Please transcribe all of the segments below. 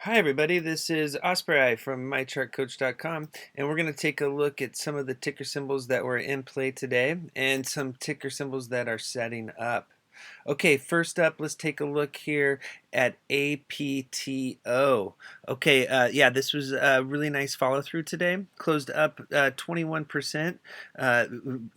Hi everybody, this is Ospreyeye from mychartcoach.com, and we're going to take a look at some of the ticker symbols that were in play today and some ticker symbols that are setting up. Okay, first up, let's take a look here at APTO. Okay, yeah, this was a really nice follow through today. Closed up 21%.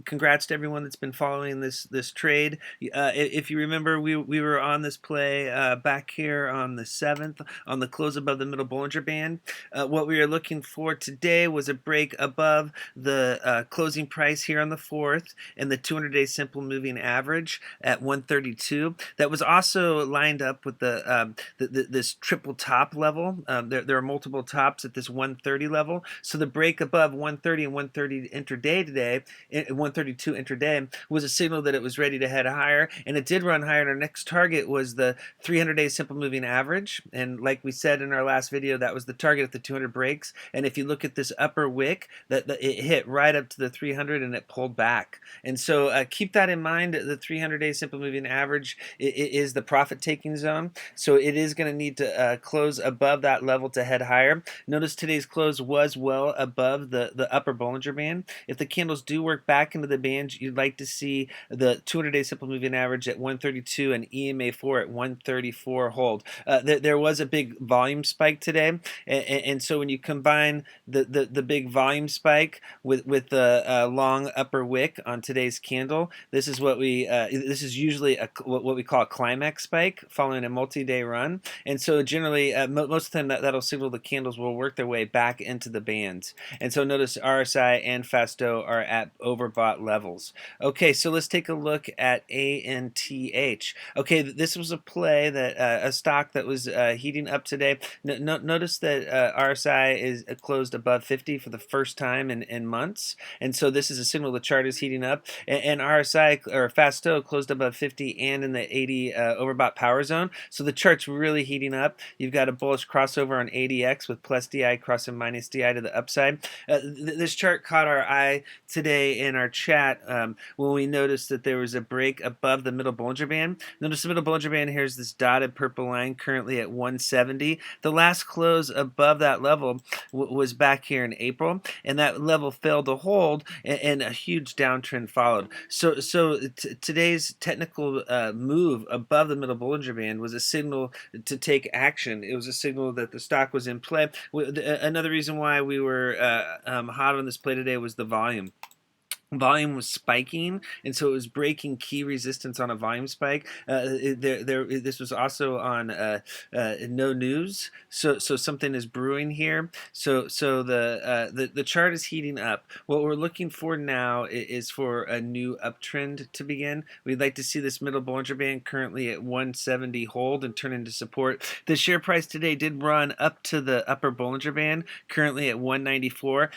Congrats to everyone that's been following this trade. If you remember, we were on this play back here on the 7th on the close above the middle Bollinger Band. What we are looking for today was a break above the closing price here on the 4th and the 200-day simple moving average at 132. That was also lined up with this triple top level. There are multiple tops at this 130 level. So the break above 130 and 130 intraday today, 132 intraday, was a signal that it was ready to head higher, and it did run higher. And our next target was the 300-day simple moving average. And like we said in our last video, that was the target at the 200 breaks. And if you look at this upper wick, it hit right up to the 300 and it pulled back. And so keep that in mind. The 300-day simple moving average is the profit taking zone, so it is going to need to close above that level to head higher. Notice today's close was well above the upper Bollinger Band. If the candles do work back into the band, you'd like to see the 200-day simple moving average at 132 and EMA4 at 134 hold. There was a big volume spike today, and so when you combine the big volume spike with the long upper wick on today's candle, this is what this is usually what we call a climax spike following a multi-day run. And so generally most of the time that'll signal the candles will work their way back into the bands. And so notice RSI and FASTO are at overbought levels. Okay, so let's take a look at ANTH. Okay, this was a play that a stock that was heating up today. Notice that RSI is closed above 50 for the first time in months, and so this is a signal the chart is heating up. And RSI or FASTO closed above 50 and in the 80 overbought power zone, so the chart's really heating up. You've got a bullish crossover on ADX with plus DI crossing minus DI to the upside. This chart caught our eye today in our chat when we noticed that there was a break above the middle Bollinger Band. Notice the middle Bollinger Band here is this dotted purple line currently at 170. The last close above that level was back here in April, and that level failed to hold, and a huge downtrend followed. So today's technical move above the middle Bollinger Band was a signal to take action. It was a signal that the stock was in play. Another reason why we were hot on this play today was the volume. Volume was spiking, and so it was breaking key resistance on a volume spike. This was also on no news, so something is brewing here. So the chart is heating up. What we're looking for now is for a new uptrend to begin. We'd like to see this middle Bollinger Band currently at 170 hold and turn into support. The share price today did run up to the upper Bollinger Band, currently at 194.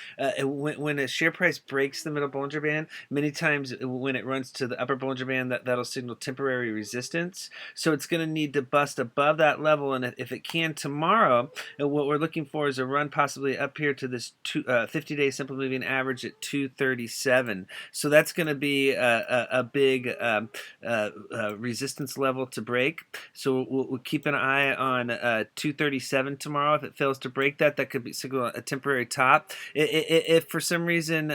When a share price breaks the middle Bollinger Band, many times when it runs to the upper Bollinger Band, that'll signal temporary resistance. So it's going to need to bust above that level, and if it can tomorrow, what we're looking for is a run possibly up here to this 50-day simple moving average at 237. So that's going to be a big resistance level to break. So we'll keep an eye on 237 tomorrow. If it fails to break that, that could be signal a temporary top. If for some reason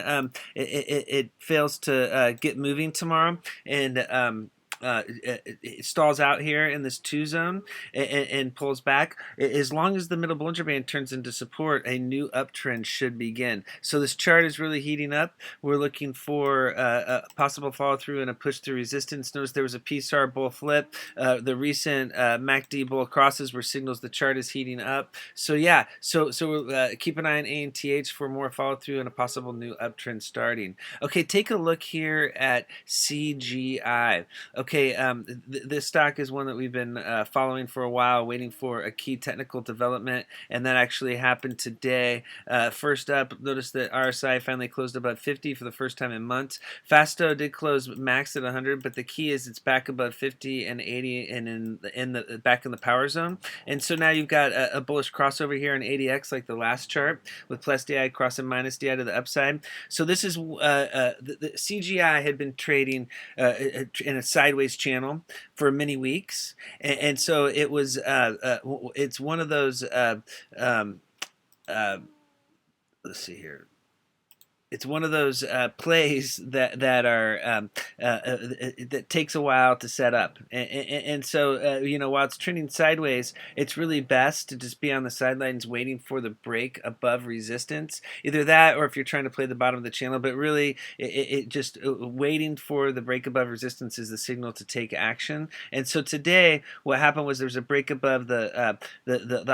it fails to get moving tomorrow and it stalls out here in this 2 zone and pulls back, as long as the middle Bollinger Band turns into support, a new uptrend should begin. So this chart is really heating up. We're looking for a possible follow through and a push through resistance. Notice there was a PSAR bull flip. The recent MACD bull crosses were signals the chart is heating up. So yeah, so keep an eye on ANTH for more follow through and a possible new uptrend starting. Okay, take a look here at CGI. Okay, this stock is one that we've been following for a while, waiting for a key technical development, and that actually happened today. First up, notice that RSI finally closed above 50 for the first time in months. FASTO did close max at 100, but the key is it's back above 50 and 80 and back in the power zone. And so now you've got a bullish crossover here in ADX like the last chart with plus DI crossing minus DI to the upside. So this is the CGI had been trading in a sideways sideways channel for many weeks, and so it was. It's one of those. Um, uh, let's see here. It's one of those plays that are that takes a while to set up, and so while it's trending sideways, it's really best to just be on the sidelines waiting for the break above resistance. Either that, or if you're trying to play the bottom of the channel, but really it just waiting for the break above resistance is the signal to take action. And so today, what happened was there was a break above the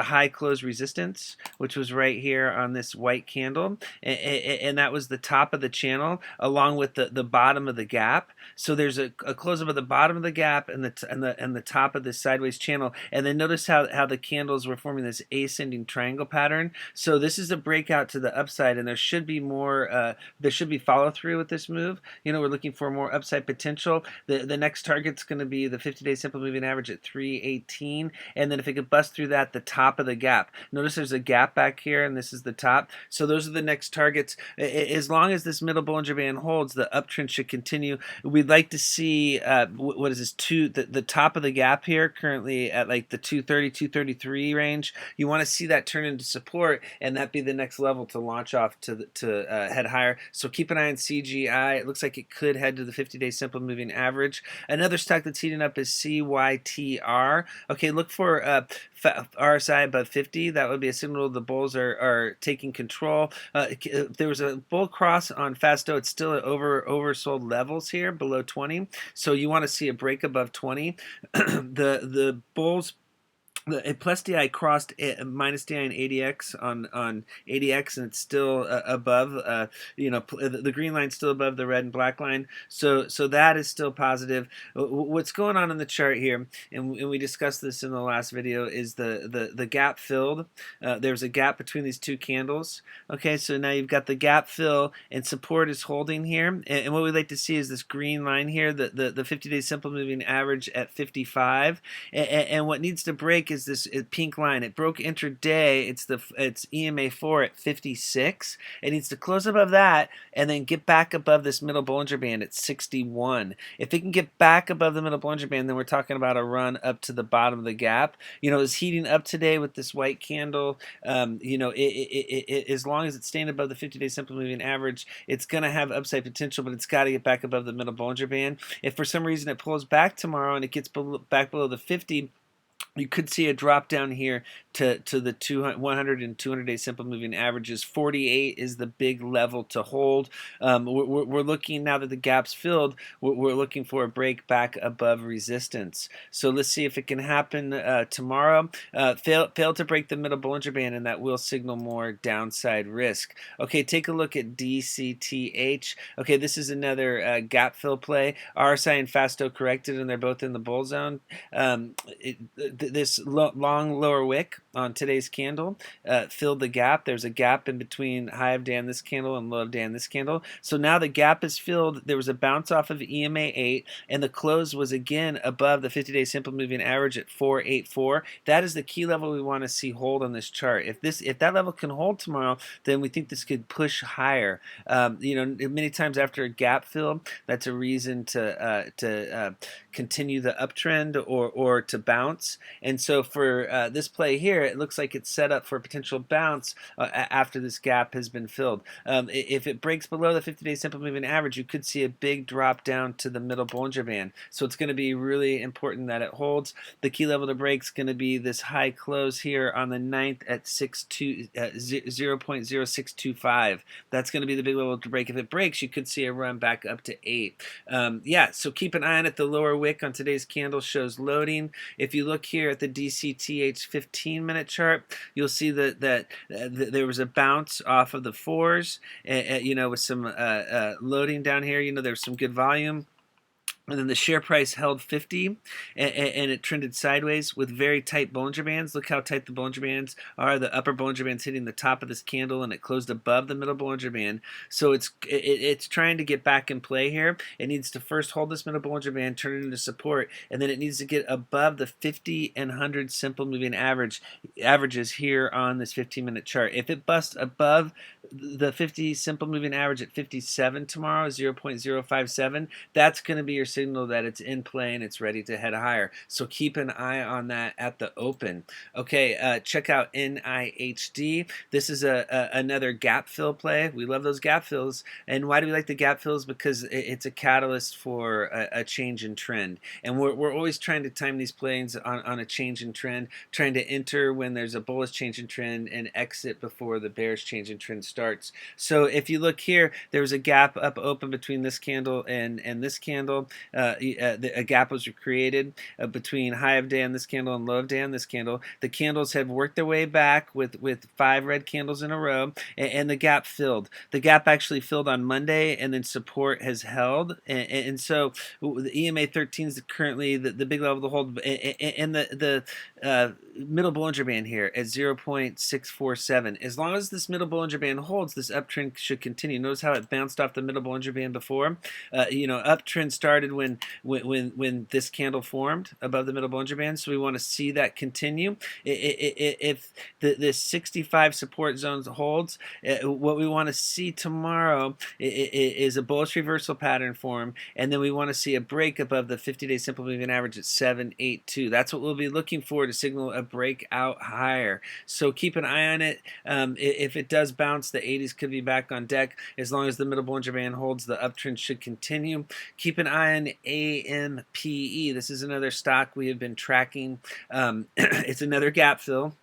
high close resistance, which was right here on this white candle, and that was the top of the channel along with the bottom of the gap. So there's a close up at the bottom of the gap and the top of this sideways channel. And then notice how the candles were forming this ascending triangle pattern. So this is a breakout to the upside, and there should be more. There should be follow through with this move. We're looking for more upside potential. The next target's going to be the 50-day simple moving average at 318, and then if it could bust through that, the top of the gap. Notice there's a gap back here, and this is the top. So those are the next targets. As long as this middle Bollinger Band holds, the uptrend should continue. We'd like to see what is this the top of the gap here currently at like the 230, 233 range. You want to see that turn into support, and that be the next level to launch off to head higher. So keep an eye on CGI. It looks like it could head to the 50-day simple moving average. Another stock that's heating up is CYTR. Okay, look for RSI above 50. That would be a signal the bulls are taking control. There was a bull cross on Fasto. It's still at oversold levels here below 20. So you want to see a break above 20. The bulls. The plus DI crossed minus DI and ADX on ADX, and it's still above. The green line still above the red and black line. So that is still positive. What's going on in the chart here, and we discussed this in the last video, is the gap filled. There's a gap between these two candles. Okay, so now you've got the gap fill, and support is holding here. And what we'd like to see is this green line here, the 50-day simple moving average at 55. And what needs to break is this pink line. It broke intraday. It's EMA 4 at 56. It needs to close above that and then get back above this middle Bollinger Band at 61. If it can get back above the middle Bollinger Band, then we're talking about a run up to the bottom of the gap. It's heating up today with this white candle. As long as it's staying above the 50-day simple moving average, it's going to have upside potential, but it's got to get back above the middle Bollinger Band. If for some reason it pulls back tomorrow and it gets back below the 50, you could see a drop down here to the 100 and 200-day simple moving averages. 48 is the big level to hold. We're looking, now that the gap's filled, we're looking for a break back above resistance. So let's see if it can happen tomorrow. Fail to break the middle Bollinger Band, and that will signal more downside risk. Okay, take a look at DCTH. Okay, this is another gap fill play. RSI and Fasto corrected, and they're both in the bull zone. This long lower wick on today's candle filled the gap. There's a gap in between high of day on this candle and low of day on this candle. So now the gap is filled. There was a bounce off of EMA 8, and the close was again above the 50-day simple moving average at 484. That is the key level we want to see hold on this chart. If that level can hold tomorrow, then we think this could push higher. Many times after a gap fill, that's a reason to continue the uptrend or to bounce. And so for this play here, it looks like it's set up for a potential bounce after this gap has been filled. If it breaks below the 50-day simple moving average, you could see a big drop down to the middle Bollinger Band. So it's going to be really important that it holds. The key level to break is going to be this high close here on the 9th at 0.0625. That's going to be the big level to break. If it breaks, you could see a run back up to 8. So keep an eye on it. The lower wick on today's candle shows loading. If you look here at the DCTH 15-minute chart, you'll see that there was a bounce off of the 4s, with some loading down here. There's some good volume. And then the share price held 50, and it trended sideways with very tight Bollinger Bands. Look how tight the Bollinger Bands are. The upper Bollinger Band's hitting the top of this candle, and it closed above the middle Bollinger Band. So it's trying to get back in play here. It needs to first hold this middle Bollinger Band, turn it into support, and then it needs to get above the 50 and 100 simple moving averages here on this 15-minute chart. If it busts above the 50 simple moving average at 57 tomorrow, 0.057, that's going to be your signal signal that it's in play and it's ready to head higher. So keep an eye on that at the open. Okay, check out NIHD. This is another gap fill play. We love those gap fills. And why do we like the gap fills? Because it's a catalyst for a change in trend. And we're always trying to time these plays on a change in trend, trying to enter when there's a bullish change in trend and exit before the bearish change in trend starts. So if you look here, there was a gap up open between this candle and this candle. A gap was created between high of day on this candle and low of day on this candle. The candles have worked their way back with 5 red candles in a row, and the gap filled. The gap actually filled on Monday, and then support has held. And so the EMA 13 is currently the big level to hold, and the middle Bollinger Band here at 0.647. As long as this middle Bollinger Band holds, this uptrend should continue. Notice how it bounced off the middle Bollinger Band before. Uptrend started when this candle formed above the middle Bollinger Band, so we want to see that continue. If this 65 support zone holds, what we want to see tomorrow is a bullish reversal pattern form, and then we want to see a break above the 50-day simple moving average at 782. That's what we'll be looking for to signal a breakout higher. So keep an eye on it. If it does bounce, the 80s could be back on deck. As long as the middle Bollinger Band holds, the uptrend should continue. Keep an eye on AMPE. This is another stock we have been tracking. It's another gap fill.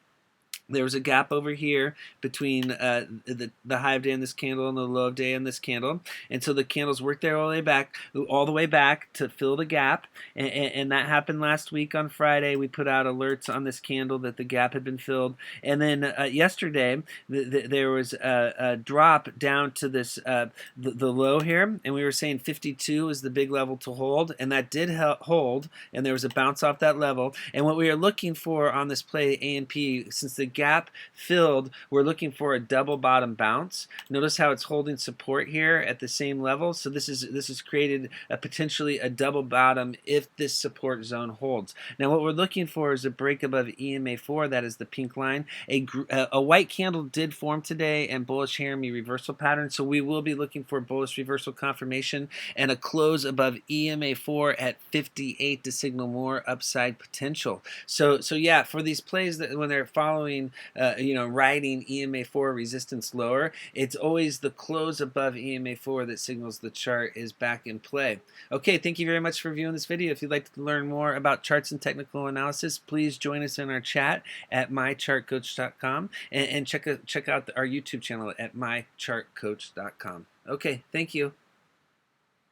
There was a gap over here between the high of day on this candle and the low of day on this candle, and so the candles worked their all the way back to fill the gap, and that happened last week on Friday. We put out alerts on this candle that the gap had been filled, and then yesterday there was a drop down to this the low here, and we were saying 52 is the big level to hold, and that did hold, and there was a bounce off that level. And what we are looking for on this play ANP, since the gap filled, we're looking for a double bottom bounce. Notice how it's holding support here at the same level. So this has created potentially a double bottom if this support zone holds. Now what we're looking for is a break above EMA 4. That is the pink line. A white candle did form today and bullish Harami reversal pattern. So we will be looking for bullish reversal confirmation and a close above EMA 4 at 58 to signal more upside potential. So yeah, for these plays that when they're following riding EMA 4 resistance lower, it's always the close above EMA 4 that signals the chart is back in play. Okay, thank you very much for viewing this video. If you'd like to learn more about charts and technical analysis, please join us in our chat at mychartcoach.com and check out our YouTube channel at mychartcoach.com. Okay, thank you.